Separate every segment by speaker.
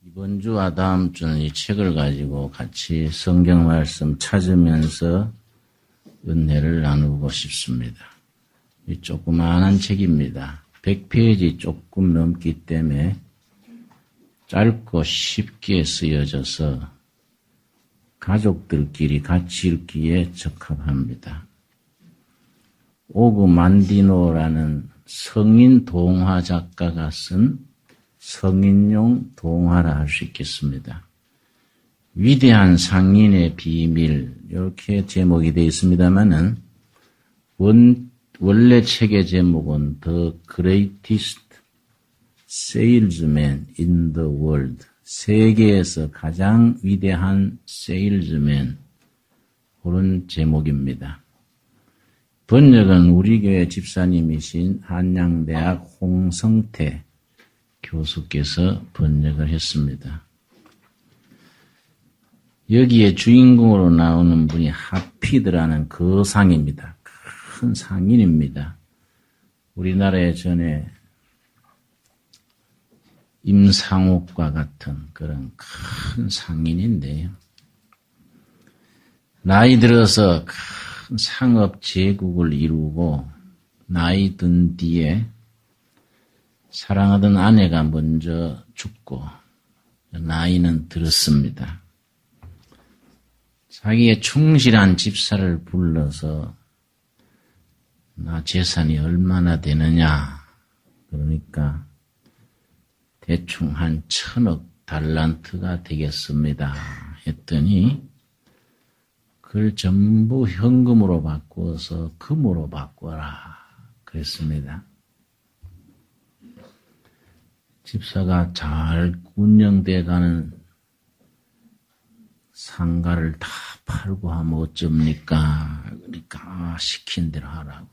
Speaker 1: 이번 주와 다음 주는 이 책을 가지고 같이 성경 말씀 찾으면서 은혜를 나누고 싶습니다. 이 조그마한 책입니다. 100페이지 조금 넘기 때문에 짧고 쉽게 쓰여져서 가족들끼리 같이 읽기에 적합합니다. 오그 만디노라는 성인 동화 작가가 쓴 성인용 동화라 할 수 있겠습니다. 위대한 상인의 비밀 이렇게 제목이 되어 있습니다만은 원래 책의 제목은 The Greatest Salesman in the World, 세계에서 가장 위대한 세일즈맨, 그런 제목입니다. 번역은 우리 교회 집사님이신 한양대학 홍성태 교수께서 번역을 했습니다. 여기에 주인공으로 나오는 분이 하피드라는 거상입니다. 큰 상인입니다. 우리나라에 전에 임상옥과 같은 그런 큰 상인인데요. 나이 들어서 큰 상업 제국을 이루고 나이 든 뒤에 사랑하던 아내가 먼저 죽고 나이는 들었습니다. 자기의 충실한 집사를 불러서 나 재산이 얼마나 되느냐, 그러니까 대충 한 1000억 달란트가 되겠습니다 했더니 그걸 전부 현금으로 바꾸어서 금으로 바꿔라 그랬습니다. 집사가 잘 운영돼 가는 상가를 다 팔고 하면 어쩝니까? 그러니까 시킨 대로 하라고.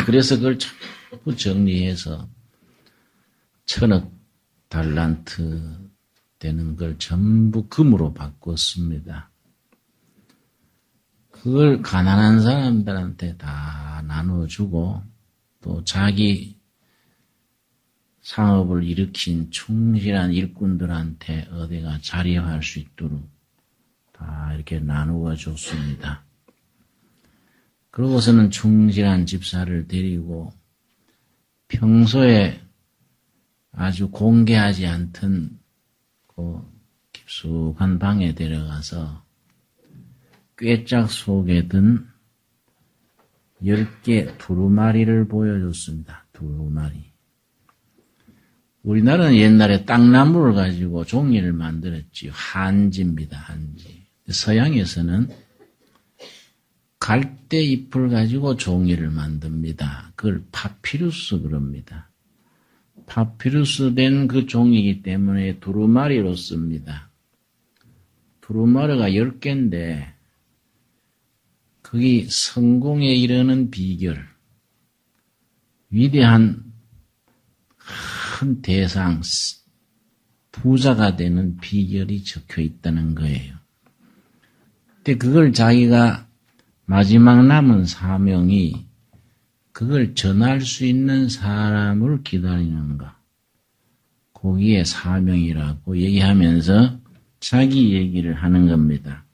Speaker 1: 그래서 그걸 전부 정리해서 1000억 달란트 되는 걸 전부 금으로 바꿨습니다. 그걸 가난한 사람들한테 다 나눠주고 또 자기 상업을 일으킨 충실한 일꾼들한테 어디가 자리할 수 있도록 다 이렇게 나누어 줬습니다. 그러고서는 충실한 집사를 데리고 평소에 아주 공개하지 않던 그 깊숙한 방에 데려가서 꾀짝 속에 든 10개 두루마리를 보여줬습니다. 두루마리. 우리나라는 옛날에 땅나무를 가지고 종이를 만들었지요. 한지입니다. 한지. 서양에서는 갈대 잎을 가지고 종이를 만듭니다. 그걸 파피루스 그럽니다. 파피루스 된 그 종이기 때문에 두루마리로 씁니다. 두루마리가 10개인데 거기 성공에 이르는 비결, 위대한 큰 대상, 부자가 되는 비결이 적혀 있다는 거예요. 근데 그걸 자기가 마지막 남은 사명이 그걸 전할 수 있는 사람을 기다리는 거. 거기에 사명이라고 얘기하면서 자기 얘기를 하는 겁니다.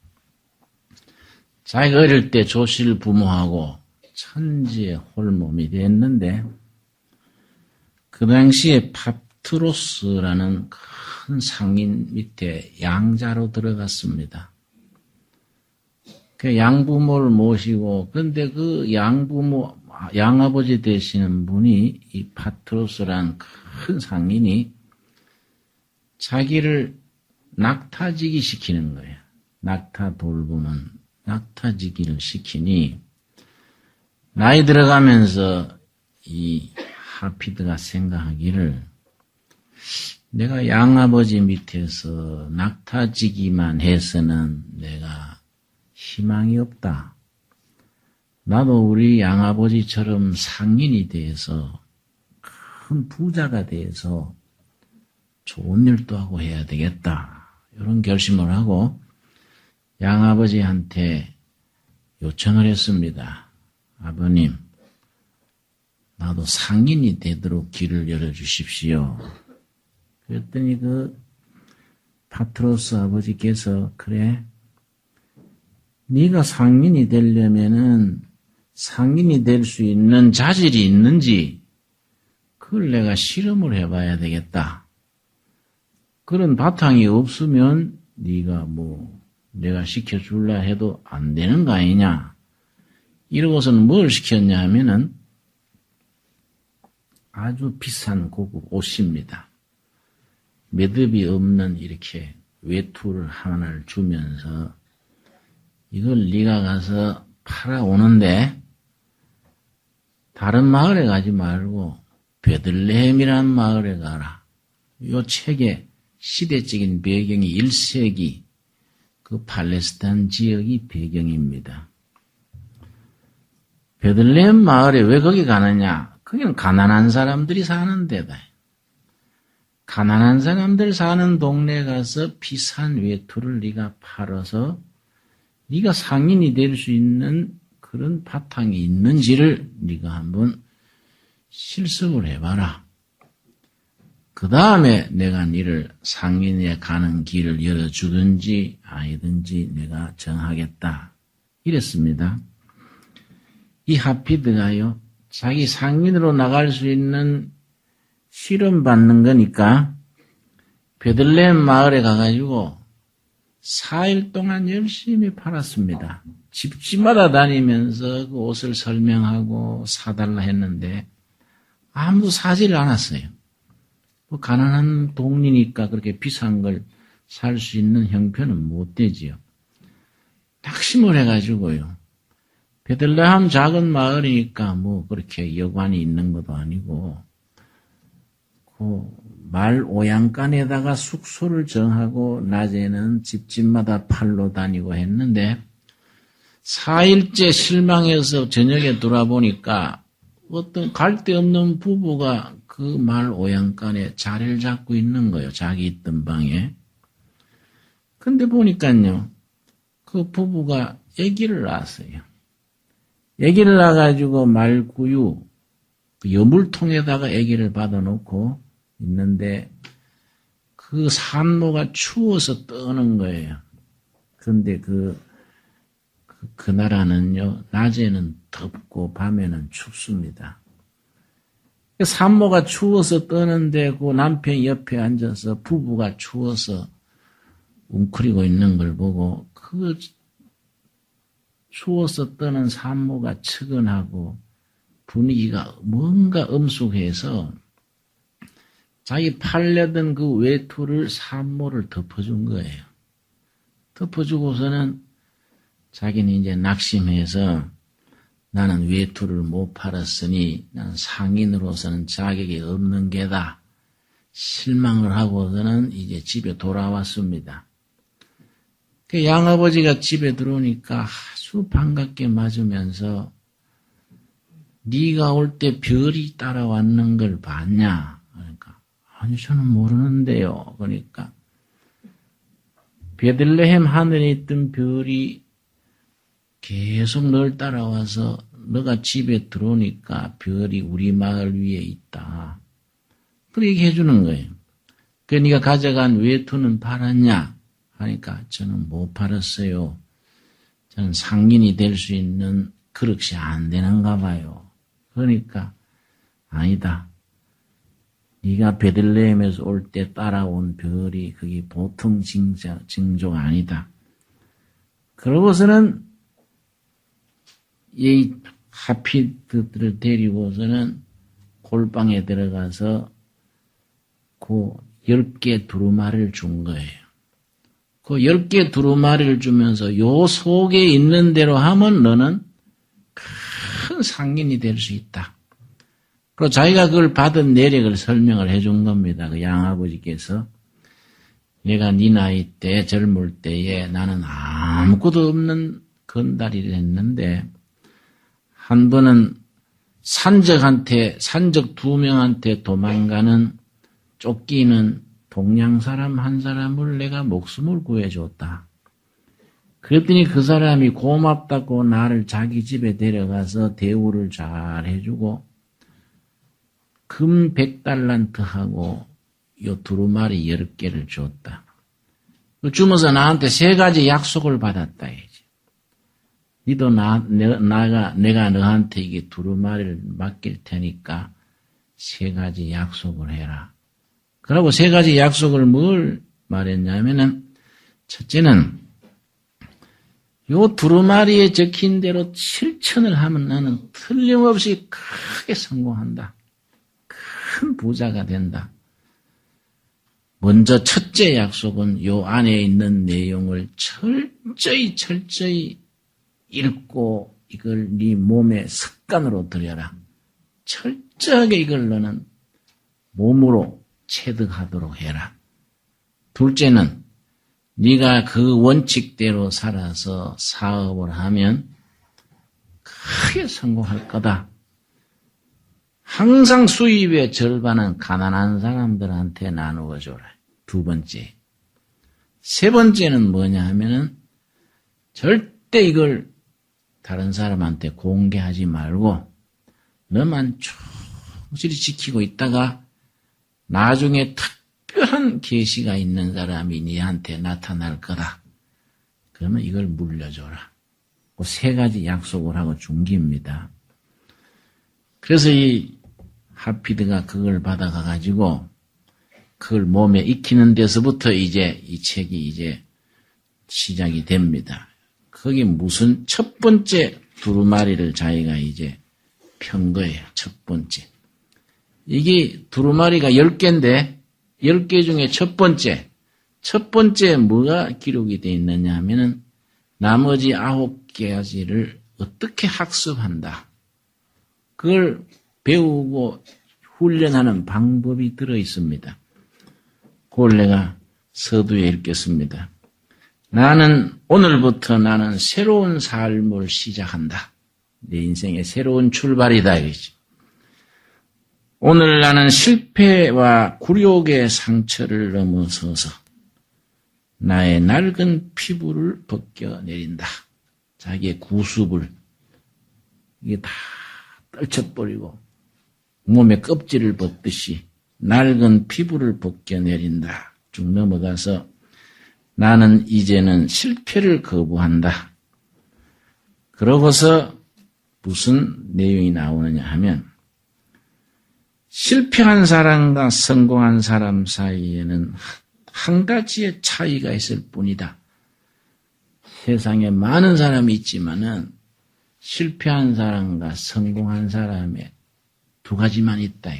Speaker 1: 자기가 어릴 때 조실 부모하고 천지의 홀몸이 됐는데 그 당시에 팝트로스라는 큰 상인 밑에 양자로 들어갔습니다. 그 양부모를 모시고, 근데 그 양부모, 양아버지 되시는 분이 이 파트로스라는 큰 상인이 자기를 낙타지기 시키는 거예요. 낙타 돌보면 낙타지기를 시키니 나이 들어가면서 이 하피드가 생각하기를 내가 양아버지 밑에서 낙타지기만 해서는 내가 희망이 없다. 나도 우리 양아버지처럼 상인이 돼서 큰 부자가 돼서 좋은 일도 하고 해야 되겠다. 이런 결심을 하고 양아버지한테 요청을 했습니다. 아버님, 나도 상인이 되도록 길을 열어주십시오. 그랬더니 그 파트로스 아버지께서 그래 네가 상인이 되려면은 상인이 될 수 있는 자질이 있는지 그걸 내가 실험을 해봐야 되겠다. 그런 바탕이 없으면 네가 뭐 내가 시켜줄라 해도 안 되는 거 아니냐. 이러고서는 뭘 시켰냐 하면은 아주 비싼 고급 옷입니다. 매듭이 없는 이렇게 외투를 하나를 주면서 이걸 네가 가서 팔아오는데 다른 마을에 가지 말고 베들레헴이라는 마을에 가라. 요 책의 시대적인 배경이 1세기 그 팔레스타인 지역이 배경입니다. 베들레헴 마을에 왜 거기 가느냐? 거기는 가난한 사람들이 사는 데다. 가난한 사람들 사는 동네에 가서 비싼 외투를 네가 팔아서 네가 상인이 될 수 있는 그런 바탕이 있는지를 네가 한번 실습을 해봐라. 그 다음에 내가 네를 상인에 가는 길을 열어주든지 아니든지 내가 정하겠다. 이랬습니다. 이 하피드가요, 자기 상인으로 나갈 수 있는 실험 받는 거니까 베들레헴 마을에 가가지고 4일 동안 열심히 팔았습니다. 집집마다 다니면서 그 옷을 설명하고 사달라 했는데 아무도 사지를 않았어요. 뭐 가난한 동리니까 그렇게 비싼 걸 살 수 있는 형편은 못 되지요. 낙심을 해가지고요. 베들레헴 작은 마을이니까 뭐 그렇게 여관이 있는 것도 아니고 그 말 오양간에다가 숙소를 정하고 낮에는 집집마다 팔러 다니고 했는데 4일째 실망해서 저녁에 돌아보니까 어떤 갈데없는 부부가 그 말 오양간에 자리를 잡고 있는 거예요. 자기 있던 방에. 근데 보니까요. 그 부부가 아기를 낳았어요. 아기를 낳아가지고 말구유, 그 여물통에다가 아기를 받아놓고 있는데 그 산모가 추워서 떠는 거예요. 그런데 그 나라는요, 낮에는 덥고 밤에는 춥습니다. 산모가 추워서 떠는데 그 남편이 옆에 앉아서 부부가 추워서 웅크리고 있는 걸 보고 그 추워서 떠는 산모가 측은하고 분위기가 뭔가 엄숙해서 자기 팔려던 그 외투를 산모를 덮어준 거예요. 덮어주고서는 자기는 이제 낙심해서 나는 외투를 못 팔았으니 나는 상인으로서는 자격이 없는 게다. 실망을 하고서는 이제 집에 돌아왔습니다. 그 양아버지가 집에 들어오니까 아주 반갑게 맞으면서 네가 올 때 별이 따라왔는 걸 봤냐? 그러니까 아니 저는 모르는데요. 그러니까 베들레헴 하늘에 있던 별이 계속 널 따라와서 너가 집에 들어오니까 별이 우리 마을 위에 있다. 그렇게 해주는 거예요. 그 네가 가져간 외투는 팔았냐? 하니까 저는 못 팔았어요. 저는 상인이 될 수 있는 그릇이 안 되는가 봐요. 그러니까 아니다. 네가 베들레헴에서 올 때 따라온 별이 그게 보통 징조가 아니다. 그러고서는 이 하피드들을 데리고서는 골방에 들어가서 그 10개 두루마리를 준 거예요. 그 10개 두루마리를 주면서 요 속에 있는 대로 하면 너는 큰 상인이 될 수 있다. 그리고 자기가 그걸 받은 내력을 설명을 해준 겁니다. 그 양아버지께서. 내가 네 나이 때 젊을 때에 나는 아무것도 없는 건달이를 했는데 한 번은 산적 2명한테 도망가는 쫓기는 동양 사람 한 사람을 내가 목숨을 구해줬다. 그랬더니 그 사람이 고맙다고 나를 자기 집에 데려가서 대우를 잘 해주고 금 100달란트하고 요 두루마리 10개를 줬다. 주면서 나한테 3가지 약속을 받았다. 이제. 니도 내가 너한테 이게 두루마리를 맡길 테니까 3가지 약속을 해라. 그러고 3가지 약속을 뭘 말했냐면은, 첫째는 요 두루마리에 적힌 대로 실천을 하면 나는 틀림없이 크게 성공한다. 큰 부자가 된다. 먼저 첫째 약속은 요 안에 있는 내용을 철저히 읽고 이걸 네 몸의 습관으로 들여라. 철저하게 이걸 너는 몸으로 체득하도록 해라. 둘째는 네가 그 원칙대로 살아서 사업을 하면 크게 성공할 거다. 항상 수입의 절반은 가난한 사람들한테 나누어 줘라. 2번째. 3번째는 뭐냐 하면은 절대 이걸 다른 사람한테 공개하지 말고 너만 충실히 지키고 있다가 나중에 특별한 계시가 있는 사람이 네한테 나타날 거다. 그러면 이걸 물려줘라. 그 3가지 약속을 하고 중기입니다. 그래서 이 하피드가 그걸 받아가가지고 그걸 몸에 익히는 데서부터 이제 이 책이 이제 시작이 됩니다. 거기 무슨 첫 번째 두루마리를 자기가 이제 편 거예요. 첫 번째. 이게 두루마리가 10개인데 10개 중에 첫 번째 뭐가 기록이 되어 있느냐 하면은 나머지 9가지를 어떻게 학습한다. 그걸 배우고 훈련하는 방법이 들어 있습니다. 그걸 내가 서두에 읽겠습니다. 오늘부터 나는 새로운 삶을 시작한다. 내 인생의 새로운 출발이다. 이거지. 오늘 나는 실패와 굴욕의 상처를 넘어서서 나의 낡은 피부를 벗겨내린다. 자기의 구습을 이게 다 떨쳐버리고 몸의 껍질을 벗듯이 낡은 피부를 벗겨내린다. 쭉 넘어가서 나는 이제는 실패를 거부한다. 그러고서 무슨 내용이 나오느냐 하면 실패한 사람과 성공한 사람 사이에는 한 가지의 차이가 있을 뿐이다. 세상에 많은 사람이 있지만은 실패한 사람과 성공한 사람의 2가지만 있다.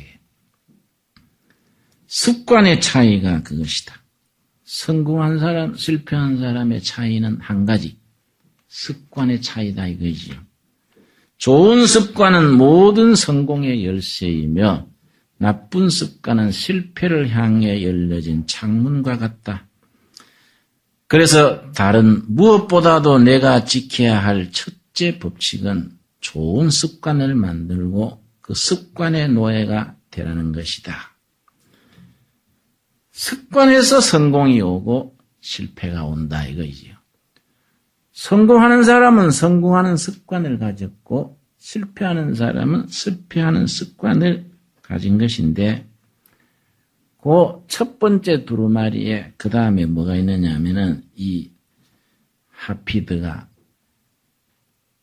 Speaker 1: 습관의 차이가 그것이다. 성공한 사람, 실패한 사람의 차이는 한 가지. 습관의 차이다 이거지요. 좋은 습관은 모든 성공의 열쇠이며 나쁜 습관은 실패를 향해 열려진 창문과 같다. 그래서 무엇보다도 내가 지켜야 할 첫째 법칙은 좋은 습관을 만들고 그 습관의 노예가 되라는 것이다. 습관에서 성공이 오고 실패가 온다 이거지요. 성공하는 사람은 성공하는 습관을 가졌고 실패하는 사람은 실패하는 습관을 가진 것인데 그 첫 번째 두루마리에 그 다음에 뭐가 있느냐 하면은 이 하피드가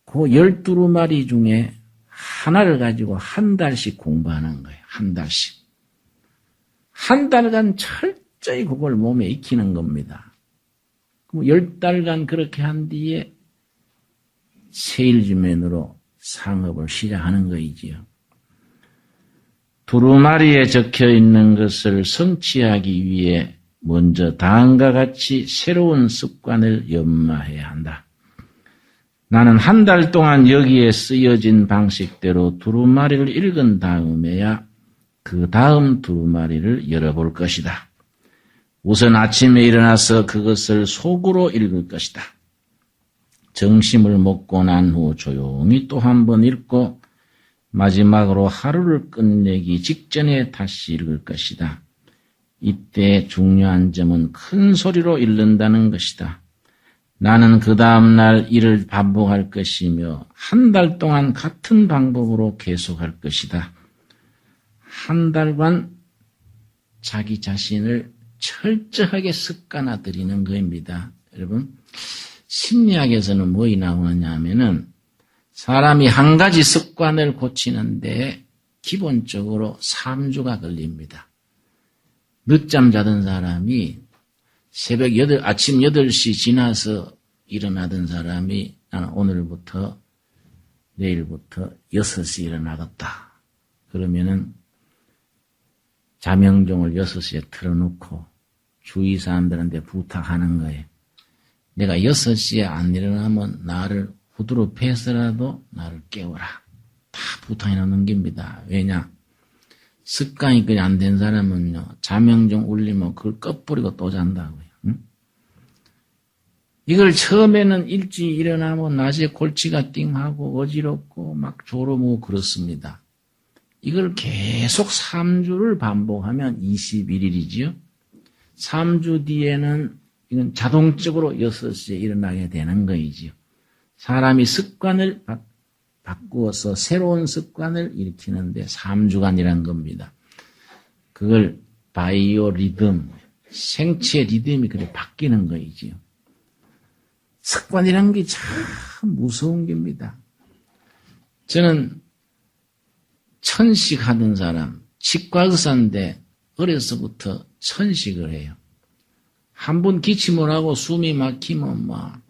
Speaker 1: 그 12두루마리 중에 하나를 가지고 한 달씩 공부하는 거예요. 한 달씩. 한 달간 철저히 그걸 몸에 익히는 겁니다. 10달간 그렇게 한 뒤에 세일즈맨으로 상업을 시작하는 거이지요. 두루마리에 적혀 있는 것을 성취하기 위해 먼저 다음과 같이 새로운 습관을 연마해야 한다. 나는 한 달 동안 여기에 쓰여진 방식대로 두루마리를 읽은 다음에야 그 다음 두루마리를 열어볼 것이다. 우선 아침에 일어나서 그것을 속으로 읽을 것이다. 점심을 먹고 난 후 조용히 또 한 번 읽고 마지막으로 하루를 끝내기 직전에 다시 읽을 것이다. 이때 중요한 점은 큰 소리로 읽는다는 것이다. 나는 그 다음날 이를 반복할 것이며 한 달 동안 같은 방법으로 계속할 것이다. 한 달간 자기 자신을 철저하게 습관화들이는 겁니다. 여러분, 심리학에서는 뭐이 나오느냐 하면은 사람이 한 가지 습관을 고치는데 기본적으로 3주가 걸립니다. 늦잠 자던 사람이 아침 8시 지나서 일어나던 사람이 나는 오늘부터 내일부터 6시에 일어나겠다. 그러면은 자명종을 6시에 틀어놓고 주위 사람들한테 부탁하는 거예요. 내가 6시에 안 일어나면 나를 후두로 패서라도 나를 깨워라. 다 부탁해 놓는 겁니다. 왜냐? 습관이 그냥 안 된 사람은요, 자명종 울리면 그걸 꺼버리고 또 잔다고요. 응? 이걸 처음에는 일찍 일어나면 낮에 골치가 띵하고 어지럽고 막 졸음오고 그렇습니다. 이걸 계속 3주를 반복하면 21일이지요. 3주 뒤에는 이건 자동적으로 6시에 일어나게 되는 거이지요. 사람이 습관을 바꾸어서 새로운 습관을 일으키는데 3주간이란 겁니다. 그걸 바이오 리듬, 생체 리듬이 그렇게 바뀌는 거이지요. 습관이라는 게 참 무서운 겁니다. 저는 천식하던 사람, 치과 의사인데 어려서부터 천식을 해요. 한 번 기침을 하고 숨이 막히면 막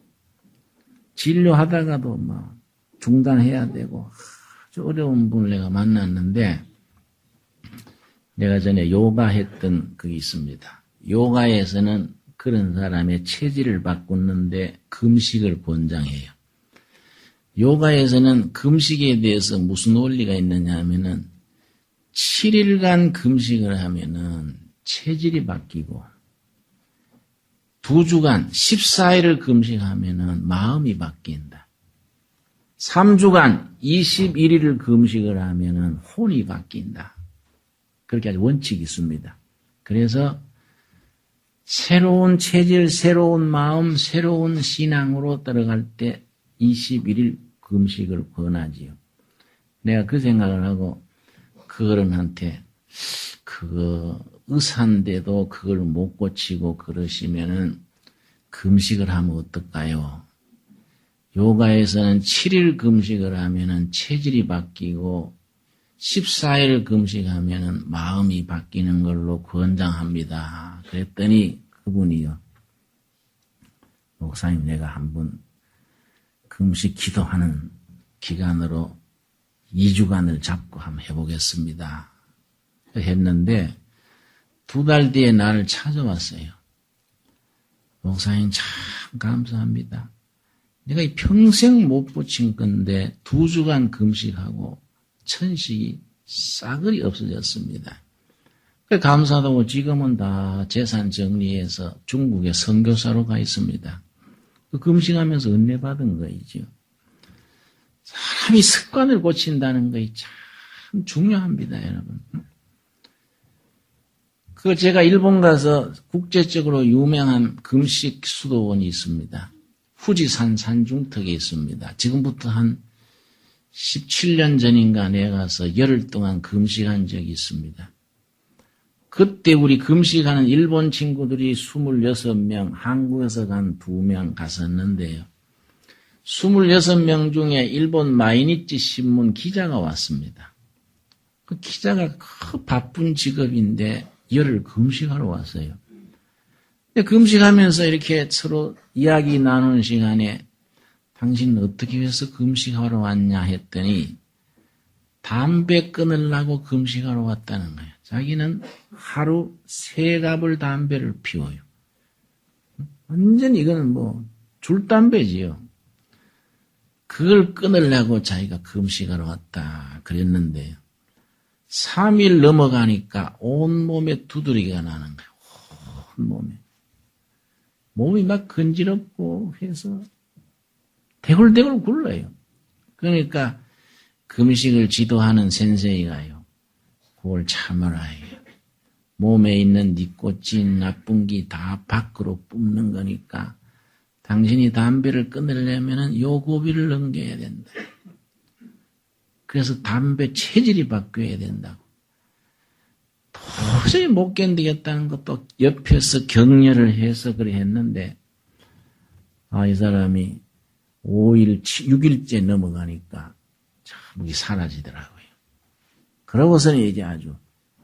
Speaker 1: 진료하다가도 막 중단해야 되고 아주 어려운 분을 내가 만났는데 내가 전에 요가 했던 그게 있습니다. 요가에서는 그런 사람의 체질을 바꾸는데 금식을 권장해요. 요가에서는 금식에 대해서 무슨 원리가 있느냐 하면은 7일간 금식을 하면은 체질이 바뀌고 2주간 14일을 금식하면은 마음이 바뀐다. 3주간 21일을 금식을 하면은 혼이 바뀐다. 그렇게 아주 원칙이 있습니다. 그래서 새로운 체질, 새로운 마음, 새로운 신앙으로 들어갈 때 21일 금식을 권하지요. 내가 그 생각을 하고 그 어른한테 의사인데도 그걸 못 고치고 그러시면은 금식을 하면 어떨까요? 요가에서는 7일 금식을 하면은 체질이 바뀌고 14일 금식하면은 마음이 바뀌는 걸로 권장합니다. 그랬더니 그분이요. 목사님, 내가 한번 금식 기도하는 기간으로 2주간을 잡고 한번 해보겠습니다. 했는데 2달 뒤에 나를 찾아왔어요. 목사님 참 감사합니다. 내가 평생 못 고친 건데 2주간 금식하고 천식이 싸그리 없어졌습니다. 감사하다고 지금은 다 재산 정리해서 중국에 선교사로 가 있습니다. 그 금식하면서 은혜 받은 거이죠. 사람이 습관을 고친다는 것이 참 중요합니다, 여러분. 그 제가 일본 가서 국제적으로 유명한 금식 수도원이 있습니다. 후지산 산중턱에 있습니다. 지금부터 한 17년 전인가 내가 가서 열흘 동안 금식한 적이 있습니다. 그때 우리 금식하는 일본 친구들이 26명, 한국에서 간 2명 갔었는데요. 26명 중에 일본 마이니치 신문 기자가 왔습니다. 그 기자가 그 바쁜 직업인데 열흘 금식하러 왔어요. 근데 금식하면서 이렇게 서로 이야기 나누는 시간에 당신은 어떻게 해서 금식하러 왔냐 했더니 담배 끊으려고 금식하러 왔다는 거예요. 자기는 하루 3갑을 담배를 피워요. 완전히 이거는 줄담배지요. 그걸 끊으려고 자기가 금식하러 왔다 그랬는데요. 3일 넘어가니까 온몸에 두드러기가 나는 거예요. 온몸에. 몸이 막 건지럽고 해서 대굴대굴 굴러요. 그러니까 금식을 지도하는 센세이가요. 그걸 참으라 해요. 몸에 있는 니코틴, 나쁜 기 다 밖으로 뿜는 거니까 당신이 담배를 끊으려면 요 고비를 넘겨야 된다. 그래서 담배 체질이 바뀌어야 된다고. 도저히 못 견디겠다는 것도 옆에서 격려를 해서 그래 했는데, 이 사람이 5일, 6일째 넘어가니까 참 이게 사라지더라고요. 그러고서는 이제 아주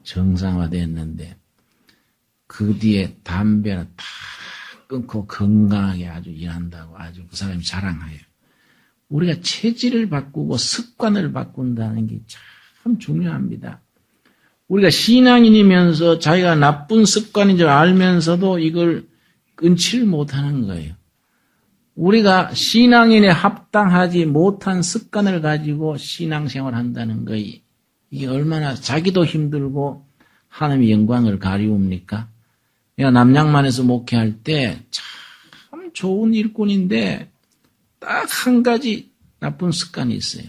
Speaker 1: 정상화됐는데, 그 뒤에 담배는 다 끊고 건강하게 아주 일한다고 아주 그 사람이 자랑해요. 우리가 체질을 바꾸고 습관을 바꾼다는 게 참 중요합니다. 우리가 신앙인이면서 자기가 나쁜 습관인 줄 알면서도 이걸 끊지를 못하는 거예요. 우리가 신앙인에 합당하지 못한 습관을 가지고 신앙생활을 한다는 거예요. 이게 얼마나 자기도 힘들고 하나님의 영광을 가리웁니까? 내가 남양만에서 목회할 때 참 좋은 일꾼인데 딱 한 가지 나쁜 습관이 있어요.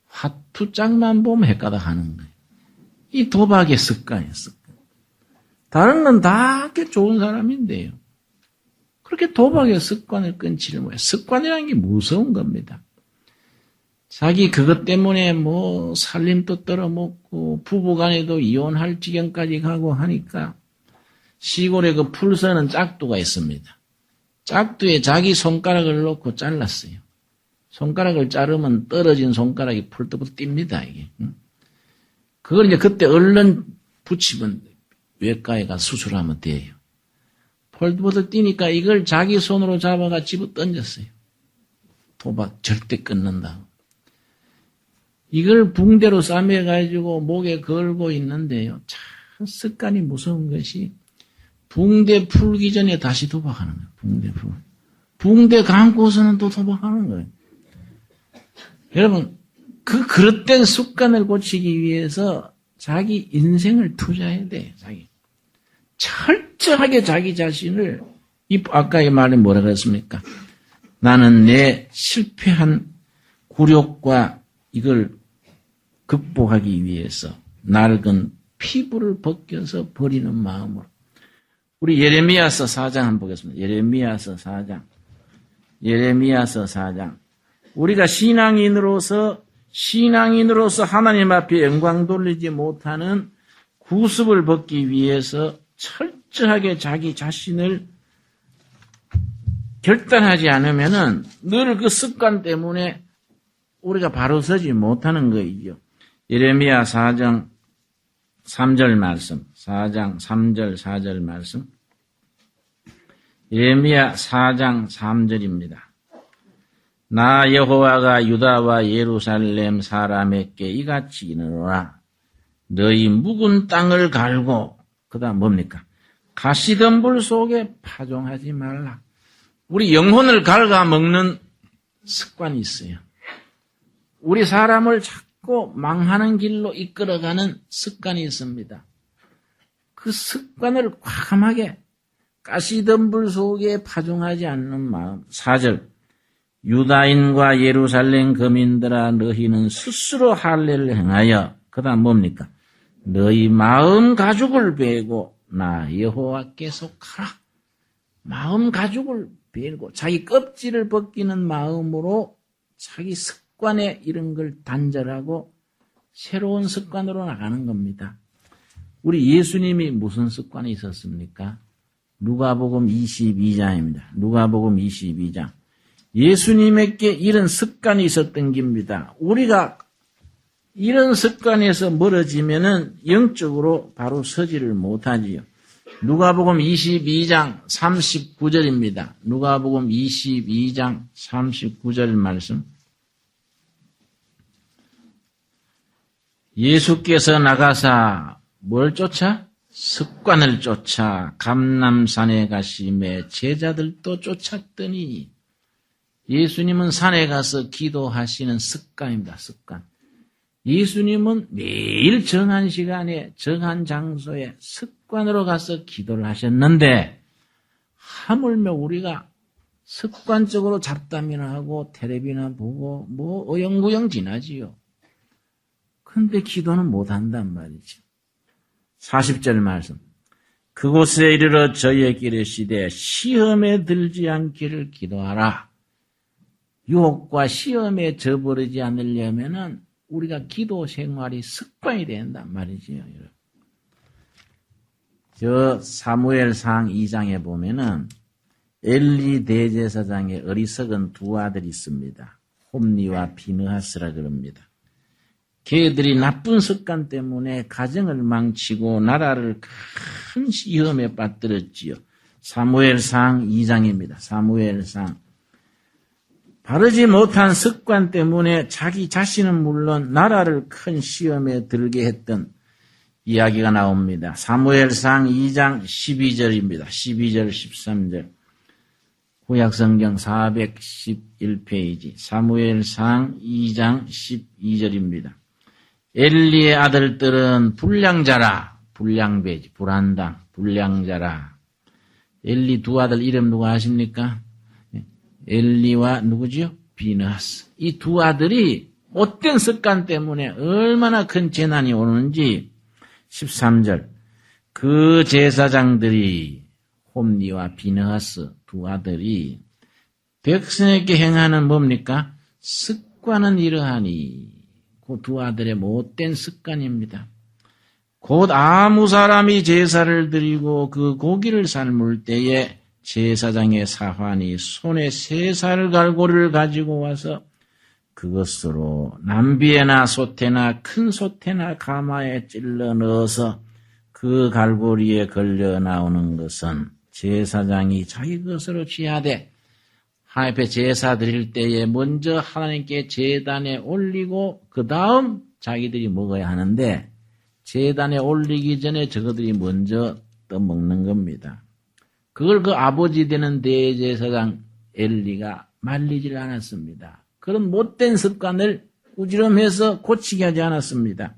Speaker 1: 화투장만 보면 헷가닥 하는 거예요. 이 도박의 습관이에요, 습관. 다른 건 다 좋은 사람인데요. 그렇게 도박의 습관을 끊지를 못해요. 습관이라는 게 무서운 겁니다. 자기 그것 때문에 뭐 살림도 떨어먹고 부부간에도 이혼할 지경까지 가고 하니까 시골에 그 풀 서는 짝두가 있습니다. 짝두에 자기 손가락을 놓고 잘랐어요. 손가락을 자르면 떨어진 손가락이 펄떡펄떡 뜁니다, 이게. 그걸 이제 그때 얼른 붙이면 외과에 가서 수술하면 돼요. 펄떡펄떡 뛰니까 이걸 자기 손으로 잡아가 집어 던졌어요. 도박 절대 끊는다고. 이걸 붕대로 싸매가지고 목에 걸고 있는데요. 참 습관이 무서운 것이 붕대 풀기 전에 다시 도박하는 거예요. 붕대 풀. 붕대 감고서는 또 도박하는 거예요. 여러분, 그 그릇된 습관을 고치기 위해서 자기 인생을 투자해야 돼요. 철저하게 자기 자신을, 아까 이 말에 뭐라 그랬습니까? 나는 내 실패한 굴욕과 이걸 극복하기 위해서 낡은 피부를 벗겨서 버리는 마음으로. 우리 예레미야서 4장 한번 보겠습니다. 예레미야서 4장. 우리가 신앙인으로서 하나님 앞에 영광 돌리지 못하는 구습을 벗기 위해서 철저하게 자기 자신을 결단하지 않으면은 늘 그 습관 때문에 우리가 바로 서지 못하는 거이죠. 예레미야 4장 3절 말씀, 4장 3절 4절 말씀. 예레미야 4장 3절입니다. 나 여호와가 유다와 예루살렘 사람에게 이같이 이르노라. 너희 묵은 땅을 갈고, 그 다음 뭡니까? 가시덤불 속에 파종하지 말라. 우리 영혼을 갉아먹는 습관이 있어요. 우리 사람을 자꾸 망하는 길로 이끌어가는 습관이 있습니다. 그 습관을 과감하게 가시덤불 속에 파종하지 않는 마음. 4절. 유다인과 예루살렘 거민들아 너희는 스스로 할례를 행하여, 그 다음 뭡니까? 너희 마음 가죽을 베고 나 여호와께 속하라. 마음 가죽을 베고 자기 껍질을 벗기는 마음으로 자기 습관에 이런 걸 단절하고 새로운 습관으로 나가는 겁니다. 우리 예수님이 무슨 습관이 있었습니까? 누가복음 22장입니다. 누가복음 22장. 예수님에게 이런 습관이 있었던 겁니다. 우리가 이런 습관에서 멀어지면은 영적으로 바로 서지를 못하지요. 누가복음 22장 39절입니다. 누가복음 22장 39절 말씀. 예수께서 나가사 뭘 쫓아? 습관을 쫓아 감람산에 가시매 제자들도 쫓았더니, 예수님은 산에 가서 기도하시는 습관입니다. 습관. 예수님은 매일 정한 시간에 정한 장소에 습관으로 가서 기도를 하셨는데, 하물며 우리가 습관적으로 잡담이나 하고 텔레비나 보고 뭐 어영부영 지나지요. 근데 기도는 못한단 말이죠. 40절 말씀. 그곳에 이르러 저희에게 이르시되 시험에 들지 않기를 기도하라. 유혹과 시험에 져버리지 않으려면은 우리가 기도 생활이 습관이 된단 말이지요. 저 사무엘상 2장에 보면은 엘리 대제사장의 어리석은 두 아들이 있습니다. 홈니와 비느하스라 그럽니다. 걔들이 나쁜 습관 때문에 가정을 망치고 나라를 큰 위험에 빠뜨렸지요. 사무엘상 2장입니다. 사무엘상. 바르지 못한 습관 때문에 자기 자신은 물론 나라를 큰 시험에 들게 했던 이야기가 나옵니다. 사무엘상 2장 12절입니다. 12절 13절. 구약성경 411페이지 사무엘상 2장 12절입니다. 엘리의 아들들은 불량자라. 불량배지, 불안당, 불량자라. 엘리 두 아들 이름 누가 아십니까? 엘리와 누구지요? 비느하스. 이 두 아들이 못된 습관 때문에 얼마나 큰 재난이 오는지 13절. 그 제사장들이 홈니와 비느하스 두 아들이 백성에게 행하는 뭡니까? 습관은 이러하니. 그 두 아들의 못된 습관입니다. 곧 아무 사람이 제사를 드리고 그 고기를 삶을 때에 제사장의 사환이 손에 3살 갈고리를 가지고 와서 그것으로 남비에나 소태나 큰 소태나 가마에 찔러 넣어서 그 갈고리에 걸려 나오는 것은 제사장이 자기 것으로 취하되 하나님 앞에 제사 드릴 때에 먼저 하나님께 제단에 올리고 그 다음 자기들이 먹어야 하는데 제단에 올리기 전에 저거들이 먼저 떠먹는 겁니다. 그걸 그 아버지 되는 대제사장 엘리가 말리질 않았습니다. 그런 못된 습관을 꾸지람해서 고치게 하지 않았습니다.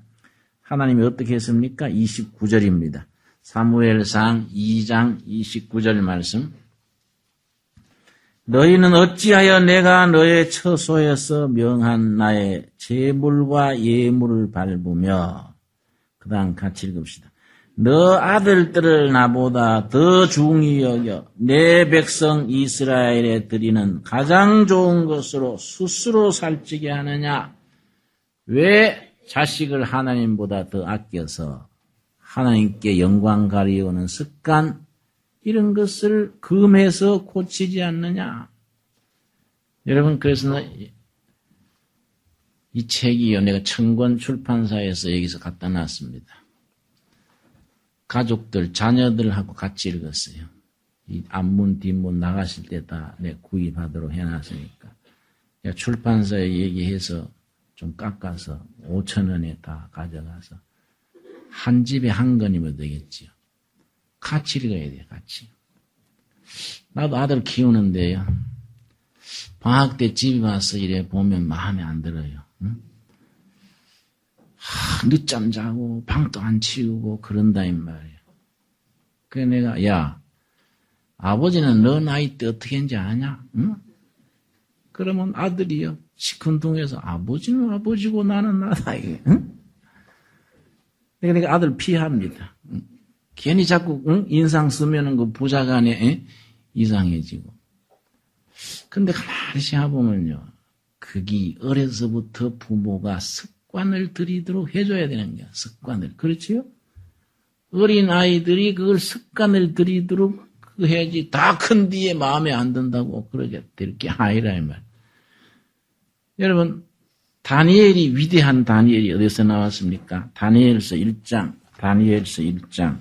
Speaker 1: 하나님이 어떻게 했습니까? 29절입니다. 사무엘상 2장 29절 말씀. 너희는 어찌하여 내가 너의 처소에서 명한 나의 제물과 예물을 밟으며 그 다음 같이 읽읍시다. 너 아들들을 나보다 더 중히 여겨 내 백성 이스라엘에 드리는 가장 좋은 것으로 스스로 살찌게 하느냐? 왜 자식을 하나님보다 더 아껴서 하나님께 영광 가리우는 습관 이런 것을 금해서 고치지 않느냐? 여러분 그래서 이 책이요 내가 청권 출판사에서 여기서 갖다 놨습니다. 가족들, 자녀들하고 같이 읽었어요. 이 앞문, 뒷문 나가실 때 다 내 구입하도록 해놨으니까. 출판사에 얘기해서 좀 깎아서 5,000원에 다 가져가서 한 집에 한 권이면 되겠지요. 같이 읽어야 돼요, 같이. 나도 아들 키우는데요. 방학 때 집에 와서 이래 보면 마음에 안 들어요. 응? 늦잠 자고 방도 안 치우고 그런다 이 말이에요. 그래 내가 야 아버지는 너 나이 때 어떻게 했는지 아냐? 응? 그러면 아들이요 시큰둥해서 아버지는 아버지고 나는 나다 이게. 응? 내가 아들 피합니다. 응? 괜히 자꾸 응? 인상 쓰면은 그 부자간에 이상해지고. 근데 가만히 생각해보면요. 그게 어려서부터 부모가 습관을 들이도록 해줘야 되는 거야. 습관을. 그렇지요? 어린 아이들이 그걸 습관을 들이도록 해야지 다 큰 뒤에 마음에 안 든다고 그러게 될 게 아니라 이 말. 여러분 다니엘이 위대한 다니엘이 어디서 나왔습니까? 다니엘서 1장. 다니엘서 1장.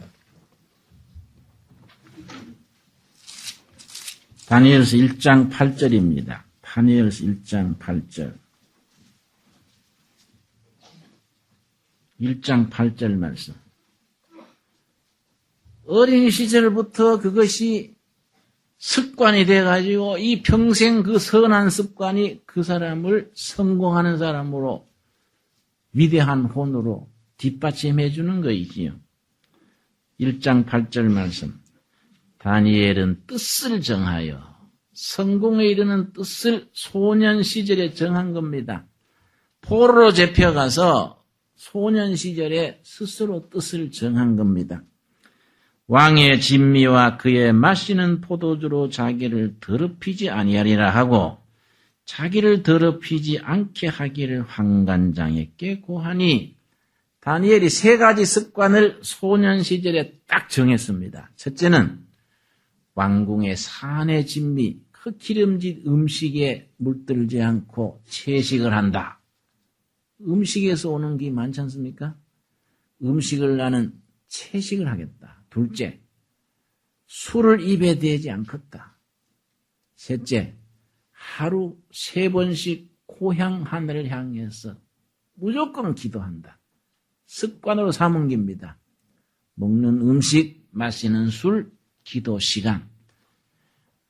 Speaker 1: 다니엘서 1장 8절입니다. 다니엘서 1장 8절. 1장 8절 말씀. 어린 시절부터 그것이 습관이 돼가지고 이 평생 그 선한 습관이 그 사람을 성공하는 사람으로 위대한 혼으로 뒷받침해 주는 것이지요. 1장 8절 말씀. 다니엘은 뜻을 정하여 성공에 이르는 뜻을 소년 시절에 정한 겁니다. 포로로 잡혀가서 소년 시절에 스스로 뜻을 정한 겁니다. 왕의 진미와 그의 마시는 포도주로 자기를 더럽히지 아니하리라 하고 자기를 더럽히지 않게 하기를 환관장에게 고하니 다니엘이 세 가지 습관을 소년 시절에 딱 정했습니다. 첫째는 왕궁의 산의 진미, 흑기름진 음식에 물들지 않고 채식을 한다. 음식에서 오는 게 많지 않습니까? 음식을 나는 채식을 하겠다. 둘째, 술을 입에 대지 않겠다. 셋째, 하루 3번씩 고향 하늘을 향해서 무조건 기도한다. 습관으로 삼은 겁니다. 먹는 음식, 마시는 술, 기도 시간.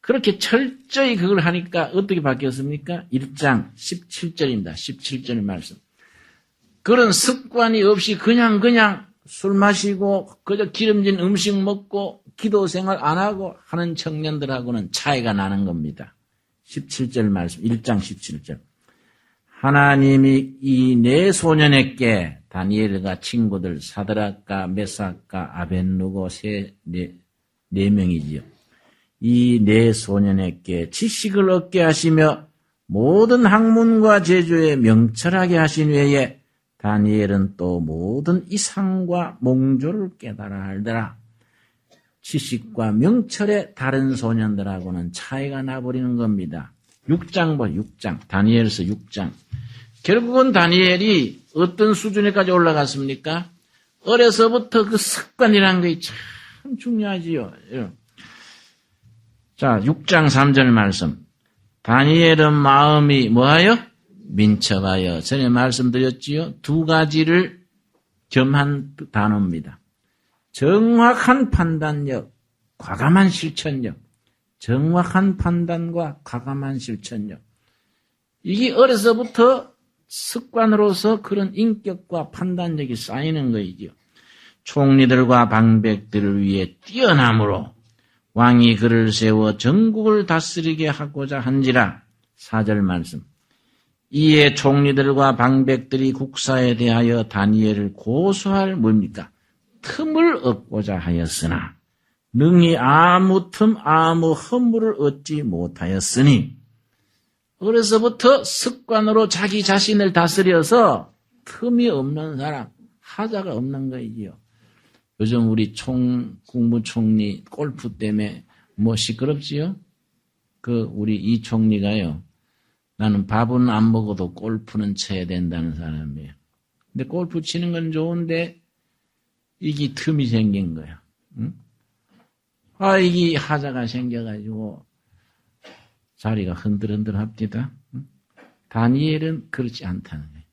Speaker 1: 그렇게 철저히 그걸 하니까 어떻게 바뀌었습니까? 1장 17절입니다. 17절 말씀. 그런 습관이 없이 그냥 술 마시고 그저 기름진 음식 먹고 기도 생활 안 하고 하는 청년들하고는 차이가 나는 겁니다. 17절 말씀, 1장 17절. 하나님이 이 네 소년에게 다니엘과 친구들 사드락과 메삭과 아벳느고 네 명이지요. 이 네 소년에게 지식을 얻게 하시며 모든 학문과 제조에 명철하게 하신 외에 다니엘은 또 모든 이상과 몽조를 깨달아 알더라. 지식과 명철의 다른 소년들하고는 차이가 나버리는 겁니다. 6장 6장. 다니엘서 6장. 결국은 다니엘이 어떤 수준에까지 올라갔습니까? 어려서부터 그 습관이라는 게 참 중요하지요. 자, 6장 3절 말씀. 다니엘은 마음이 뭐하여? 민첩하여. 전에 말씀드렸지요. 두 가지를 겸한 단어입니다. 정확한 판단력, 과감한 실천력. 정확한 판단과 과감한 실천력. 이게 어려서부터 습관으로서 그런 인격과 판단력이 쌓이는 거이죠. 총리들과 방백들을 위해 뛰어남으로 왕이 그를 세워 전국을 다스리게 하고자 한지라. 4절 말씀. 이에 총리들과 방백들이 국사에 대하여 다니엘을 고소할 뭡니까? 틈을 얻고자 하였으나 능히 아무 틈 아무 허물을 얻지 못하였으니 어려서부터 습관으로 자기 자신을 다스려서 틈이 없는 사람, 하자가 없는 거이지요. 요즘 우리 국무총리 골프 때문에 뭐 시끄럽지요? 우리 이 총리가요. 나는 밥은 안 먹어도 골프는 쳐야 된다는 사람이에요. 근데 골프 치는 건 좋은데 이게 틈이 생긴 거야. 응? 이게 하자가 생겨가지고 자리가 흔들흔들합니다. 응? 다니엘은 그렇지 않다는 거예요.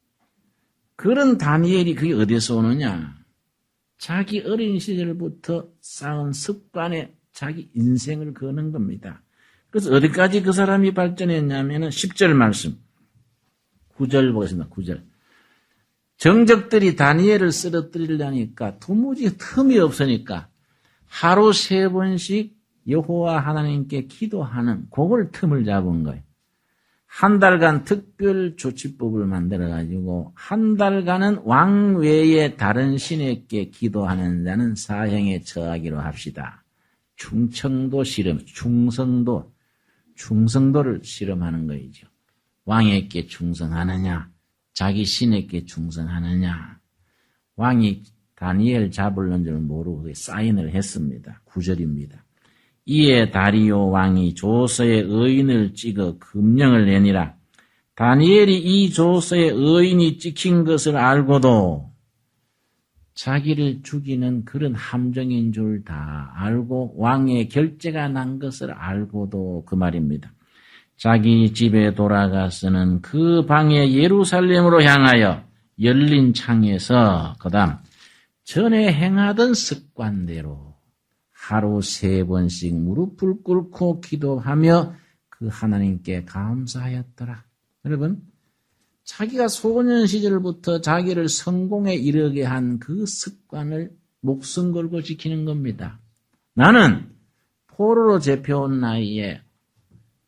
Speaker 1: 그런 다니엘이 그게 어디서 오느냐? 자기 어린 시절부터 쌓은 습관에 자기 인생을 거는 겁니다. 그래서 어디까지 그 사람이 발전했냐면은 10절 말씀. 9절 보겠습니다. 9절. 정적들이 다니엘을 쓰러뜨리려니까 도무지 틈이 없으니까 하루 3번씩 여호와 하나님께 기도하는 그걸 틈을 잡은 거예요. 한 달간 특별 조치법을 만들어가지고 한 달간은 왕 외에 다른 신에게 기도하는 자는 사형에 처하기로 합시다. 충청도 실험, 충성도를 실험하는 거이죠. 왕에게 충성하느냐, 자기 신에게 충성하느냐. 왕이 다니엘 잡으려는 줄 모르고 사인을 했습니다. 9절입니다. 이에 다리오 왕이 조서에 의인을 찍어 금령을 내니라. 다니엘이 이 조서에 의인이 찍힌 것을 알고도 자기를 죽이는 그런 함정인 줄 다 알고 왕의 결재가 난 것을 알고도 그 말입니다. 자기 집에 돌아가서는 그 방에 예루살렘으로 향하여 열린 창에서 그다음 전에 행하던 습관대로 하루 3번씩 무릎을 꿇고 기도하며 그 하나님께 감사하였더라. 여러분, 자기가 소년 시절부터 자기를 성공에 이르게 한 그 습관을 목숨 걸고 지키는 겁니다. 나는 포로로 잡혀온 나이에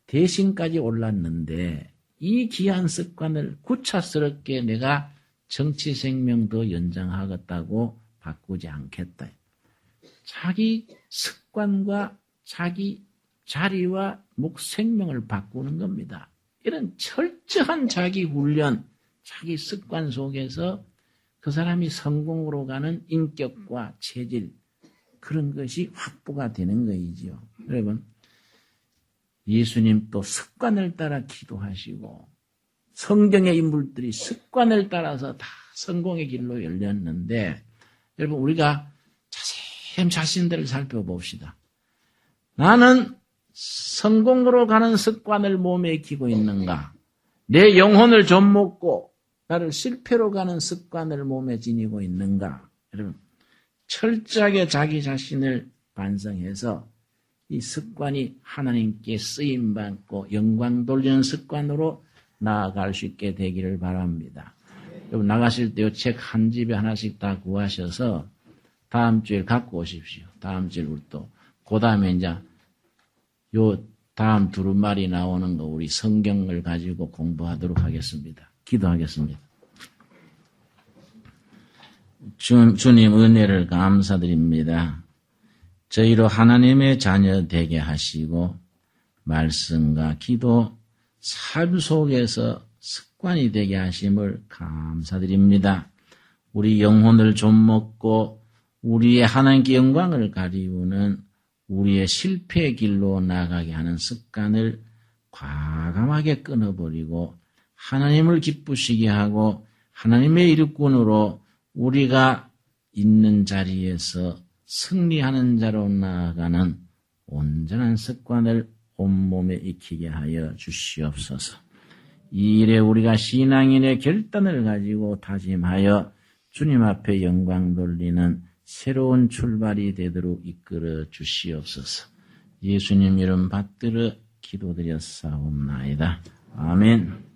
Speaker 1: 대신까지 올랐는데 이 귀한 습관을 구차스럽게 내가 정치 생명도 연장하겠다고 바꾸지 않겠다. 자기 습관과 자기 자리와 생명을 바꾸는 겁니다. 이런 철저한 자기 훈련, 자기 습관 속에서 그 사람이 성공으로 가는 인격과 체질, 그런 것이 확보가 되는 거이지요. 여러분, 예수님 또 습관을 따라 기도하시고 성경의 인물들이 습관을 따라서 다 성공의 길로 열렸는데, 여러분, 우리가 자세히 자신들을 살펴봅시다. 나는 성공으로 가는 습관을 몸에 익히고 있는가? 내 영혼을 좀먹고 나를 실패로 가는 습관을 몸에 지니고 있는가? 여러분, 철저하게 자기 자신을 반성해서 이 습관이 하나님께 쓰임받고 영광 돌리는 습관으로 나아갈 수 있게 되기를 바랍니다. 여러분, 나가실 때 이 책 한 집에 하나씩 다 구하셔서 다음 주에 갖고 오십시오. 다음 주에 우리 또, 그 다음에 이제 요 다음 두루마리 나오는 거 우리 성경을 가지고 공부하도록 하겠습니다. 기도하겠습니다. 주님 은혜를 감사드립니다. 저희로 하나님의 자녀 되게 하시고 말씀과 기도, 삶 속에서 습관이 되게 하심을 감사드립니다. 우리 영혼을 좀먹고 우리의 하나님께 영광을 가리우는 우리의 실패의 길로 나가게 하는 습관을 과감하게 끊어버리고 하나님을 기쁘시게 하고 하나님의 일꾼으로 우리가 있는 자리에서 승리하는 자로 나아가는 온전한 습관을 온몸에 익히게 하여 주시옵소서. 이 일에 우리가 신앙인의 결단을 가지고 다짐하여 주님 앞에 영광 돌리는 새로운 출발이 되도록 이끌어 주시옵소서. 예수님 이름 받들어 기도드렸사옵나이다. 아멘.